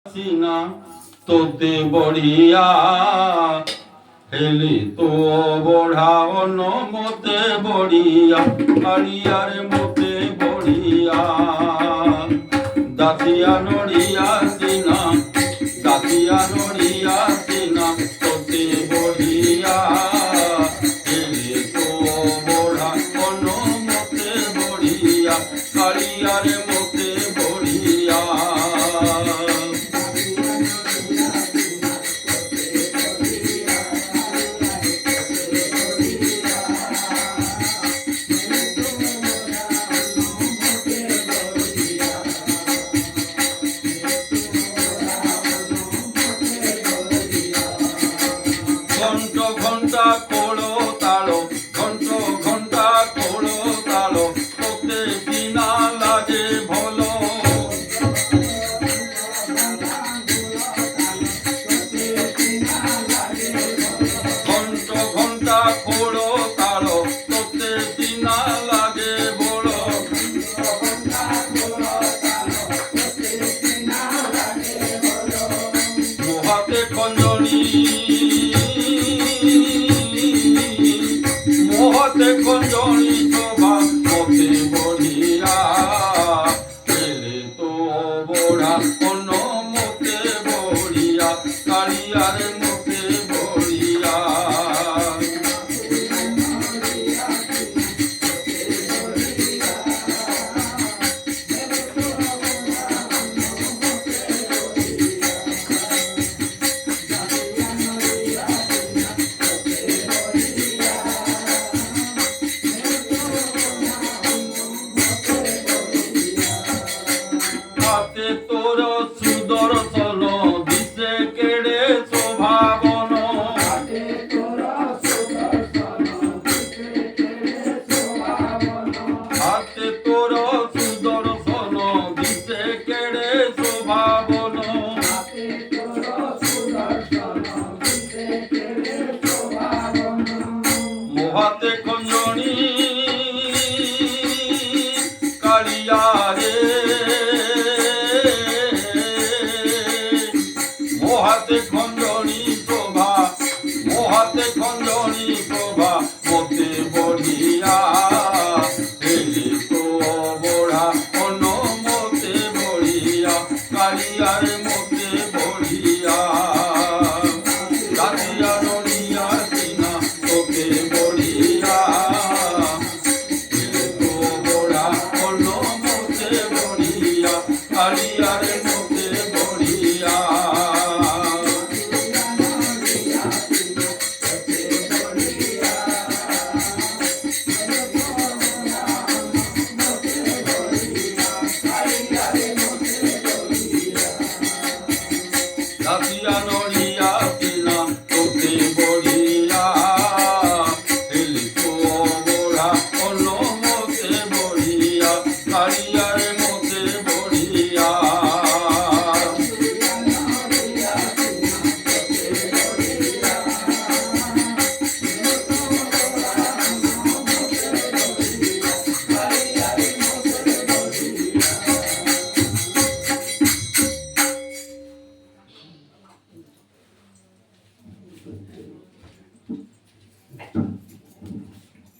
সিনা তোতে বড়িয়া হেলি তো বড়া অন্য মতে বড়িয়া আড়িয়ার মতে বড়িয়া দাতিয়া নড়িয়া সিনা দাতিয়া নড়িয়া সিনা তোতে বড়িয়া হেলি তো বড়া অন্য মতে বড়িয়া আড়িয়ার মতে বড়িয়া ঘন্ট ঘন্টা কোড়ো তালো ঘন্ট ঘন্টা কোড়ো তালো তোতে সিনা লাগে ভলো ঘন্ট ঘন্টা কোড়ো তালো তোতে সিনা লাগে বলো মোহাতে খঞ্জনি মোহতে খঞ্জনি শোভা মতে বড়িয়া পেলে তো বড়া অন্য মতে বড়িয়া কালিয়ার মতে বড়িয়া হাতে তোর সুদর্শন দিশে কেড়ে শোভাবন হাতে তোর সুদর্শন দিশে কেড়ে শোভাবন মোহাতে খঞ্জনি কালিয়া রে মোহাতে খঞ্জনি শোভা মোহাতে খঞ্জনি শোভা মতে বড়িয়া হেলি তো বড়া অন্য মতে বড়িয়া কালিয়ার মতে